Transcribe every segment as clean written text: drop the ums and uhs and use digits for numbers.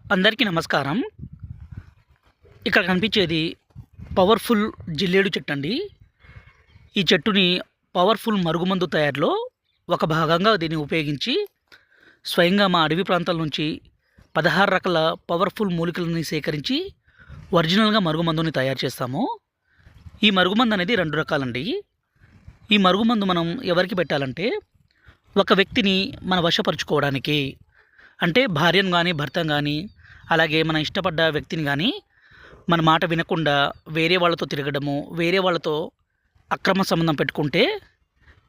అందరికీ నమస్కారం. ఇక్కడ కనిపించేది పవర్‌ఫుల్ జిల్లేడు చెట్టండి. ఈ చెట్టుని పవర్‌ఫుల్ మరుగుమందు తయారీలో ఒక భాగంగా దీన్ని ఉపయోగించి స్వయంగా మా అడవి ప్రాంతాల నుంచి 16 రకాల పవర్‌ఫుల్ మూలికలని సేకరించి ఒరిజినల్‌గా మరుగుమందుని తయారు చేస్తాము. ఈ మరుగుమందు అనేది 2 రకాలండి. ఈ మరుగుమందు మనం ఎవరికి పెట్టాలంటే ఒక వ్యక్తిని మన వశపరుచుకోవడానికి, అంటే భార్యను గానీ, భర్తను గానీ, అలాగే మన ఇష్టపడ్డ వ్యక్తిని గానీ మన మాట వినకుండా వేరే వాళ్ళతో తిరగడము, వేరే వాళ్ళతో అక్రమ సంబంధం పెట్టుకుంటే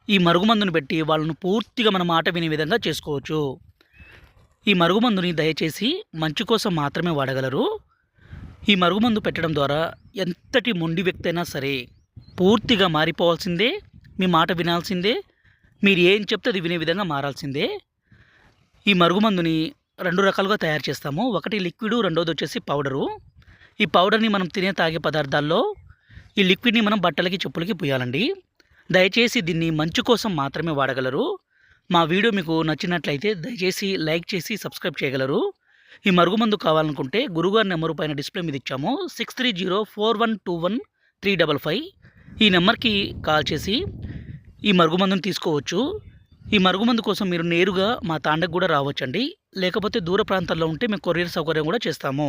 ఈ మరుగుమందుని పెట్టి వాళ్ళను పూర్తిగా మన మాట వినే విధంగా చేసుకోవచ్చు. ఈ మరుగుమందుని దయచేసి మంచి కోసం మాత్రమే వాడగలరు. ఈ మరుగుమందు పెట్టడం ద్వారా ఎంతటి మొండి వ్యక్తి అయినా సరే పూర్తిగా మారిపోవాల్సిందే, మీ మాట వినాల్సిందే, మీరు ఏం చెప్తే అది వినే విధంగా మారాల్సిందే. ఈ మరుగుమందుని 2 రకాలుగా తయారు చేస్తాము. ఒకటి లిక్విడు, రెండోది వచ్చేసి పౌడరు. ఈ పౌడర్‌ని మనం తినే తాగే పదార్థాల్లో ఈ లిక్విడ్‌ని మనం బట్టలకి, చెప్పులకి పూయాలండి. దయచేసి దీన్ని మంచి కోసం మాత్రమే వాడగలరు. మా వీడియో మీకు నచ్చినట్లయితే దయచేసి లైక్ చేసి సబ్స్క్రైబ్ చేయగలరు. ఈ మరుగుమందు కావాలనుకుంటే గురుగారి నెంబరు పైన డిస్ప్లే మీద ఇచ్చాము. 6304121355 ఈ నెంబర్‌కి కాల్ చేసి ఈ మరుగుమందుని తీసుకోవచ్చు. ఈ మరుగుమందు కోసం మీరు నేరుగా మా తాండకు కూడా రావచ్చండి. లేకపోతే దూర ప్రాంతాల్లో ఉంటే మేము కొరియర్ సౌకర్యం కూడా చేస్తాము.